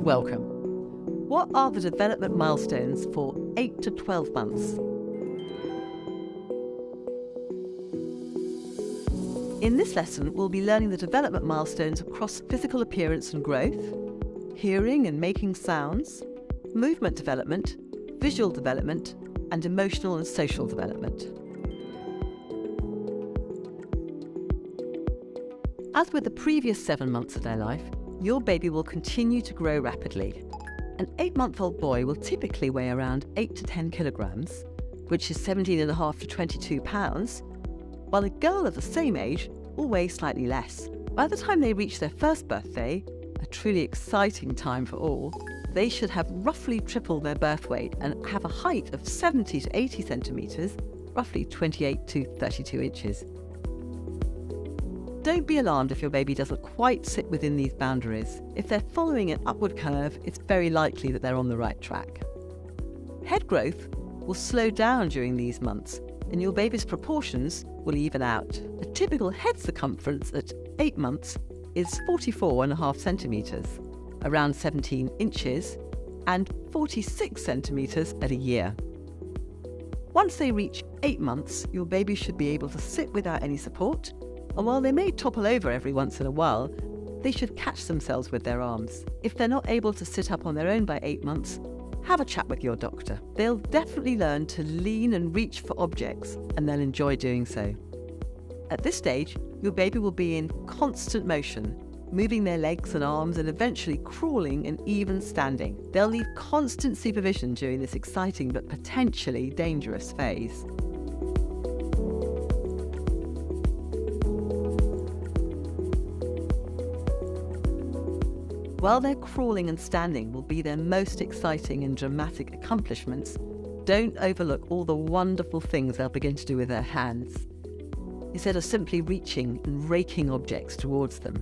Welcome. What are the development milestones for 8 to 12 months? In this lesson, we'll be learning the development milestones across physical appearance and growth, hearing and making sounds, movement development, visual development, and emotional and social development. As with the previous 7 months of their life, your baby will continue to grow rapidly. An 8-month-old boy will typically weigh around 8 to 10 kilograms, which is 17.5 to 22 pounds, while a girl of the same age will weigh slightly less. By the time they reach their first birthday, a truly exciting time for all, they should have roughly tripled their birth weight and have a height of 70 to 80 centimetres, roughly 28 to 32 inches. Don't be alarmed if your baby doesn't quite sit within these boundaries. If they're following an upward curve, it's very likely that they're on the right track. Head growth will slow down during these months, and your baby's proportions will even out. A typical head circumference at 8 months is 44.5 centimetres, around 17 inches, and 46 centimetres at a year. Once they reach 8 months, your baby should be able to sit without any support, and while they may topple over every once in a while, they should catch themselves with their arms. If they're not able to sit up on their own by 8 months, have a chat with your doctor. They'll definitely learn to lean and reach for objects, and they'll enjoy doing so. At this stage, your baby will be in constant motion, moving their legs and arms and eventually crawling and even standing. They'll need constant supervision during this exciting but potentially dangerous phase. While their crawling and standing will be their most exciting and dramatic accomplishments, don't overlook all the wonderful things they'll begin to do with their hands. Instead of simply reaching and raking objects towards them,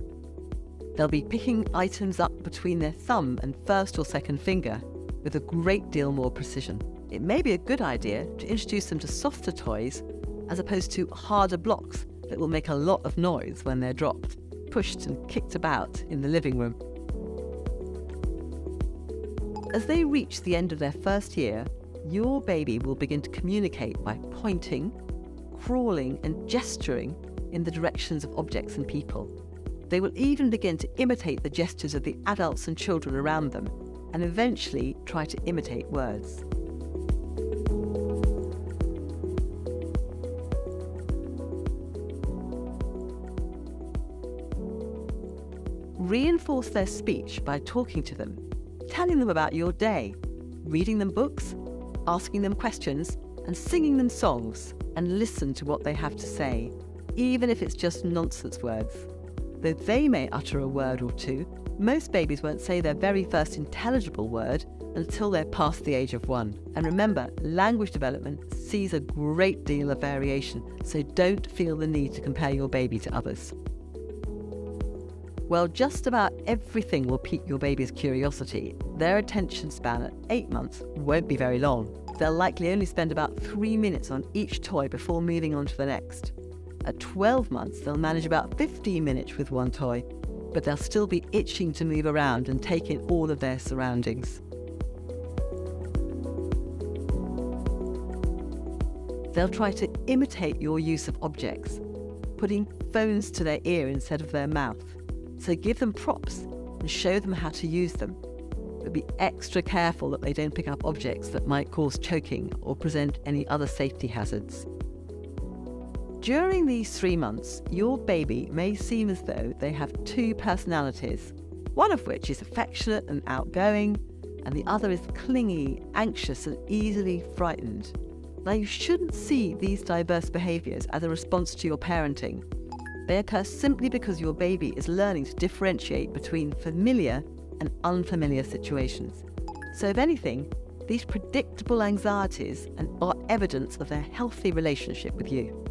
they'll be picking items up between their thumb and first or second finger with a great deal more precision. It may be a good idea to introduce them to softer toys as opposed to harder blocks that will make a lot of noise when they're dropped, pushed and kicked about in the living room. As they reach the end of their first year, your baby will begin to communicate by pointing, crawling and gesturing in the directions of objects and people. They will even begin to imitate the gestures of the adults and children around them, and eventually try to imitate words. Reinforce their speech by talking to them, telling them about your day, reading them books, asking them questions, and singing them songs, and listen to what they have to say, even if it's just nonsense words. Though they may utter a word or two, most babies won't say their very first intelligible word until they're past the age of 1. And remember, language development sees a great deal of variation, so don't feel the need to compare your baby to others. Well, just about everything will pique your baby's curiosity. Their attention span at 8 months won't be very long. They'll likely only spend about 3 minutes on each toy before moving on to the next. At 12 months, they'll manage about 15 minutes with one toy, but they'll still be itching to move around and take in all of their surroundings. They'll try to imitate your use of objects, putting phones to their ear instead of their mouth. So give them props and show them how to use them. But be extra careful that they don't pick up objects that might cause choking or present any other safety hazards. During these 3 months, your baby may seem as though they have 2 personalities, one of which is affectionate and outgoing, and the other is clingy, anxious, and easily frightened. Now, you shouldn't see these diverse behaviours as a response to your parenting. They occur simply because your baby is learning to differentiate between familiar and unfamiliar situations. So if anything, these predictable anxieties are evidence of their healthy relationship with you.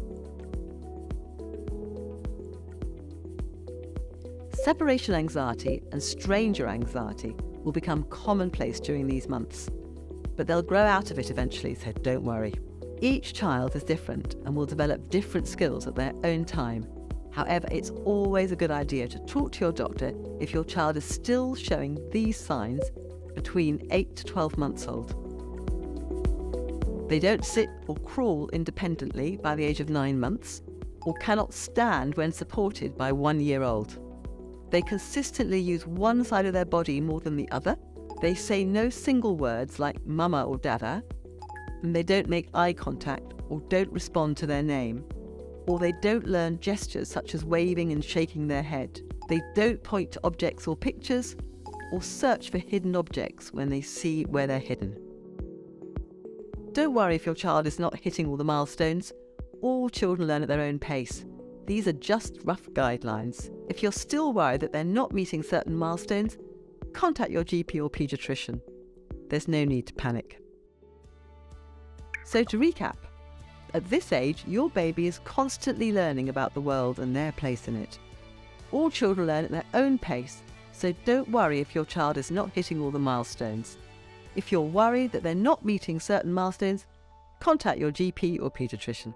Separation anxiety and stranger anxiety will become commonplace during these months, but they'll grow out of it eventually, so don't worry. Each child is different and will develop different skills at their own time. However, it's always a good idea to talk to your doctor if your child is still showing these signs between 8 to 12 months old. They don't sit or crawl independently by the age of 9 months, or cannot stand when supported by 1 year old. They consistently use one side of their body more than the other. They say no single words like mama or dada, and they don't make eye contact or don't respond to their name. Or they don't learn gestures such as waving and shaking their head. They don't point to objects or pictures, or search for hidden objects when they see where they're hidden. Don't worry if your child is not hitting all the milestones. All children learn at their own pace. These are just rough guidelines. If you're still worried that they're not meeting certain milestones, contact your GP or paediatrician. There's no need to panic. So to recap, at this age, your baby is constantly learning about the world and their place in it. All children learn at their own pace, so don't worry if your child is not hitting all the milestones. If you're worried that they're not meeting certain milestones, contact your GP or paediatrician.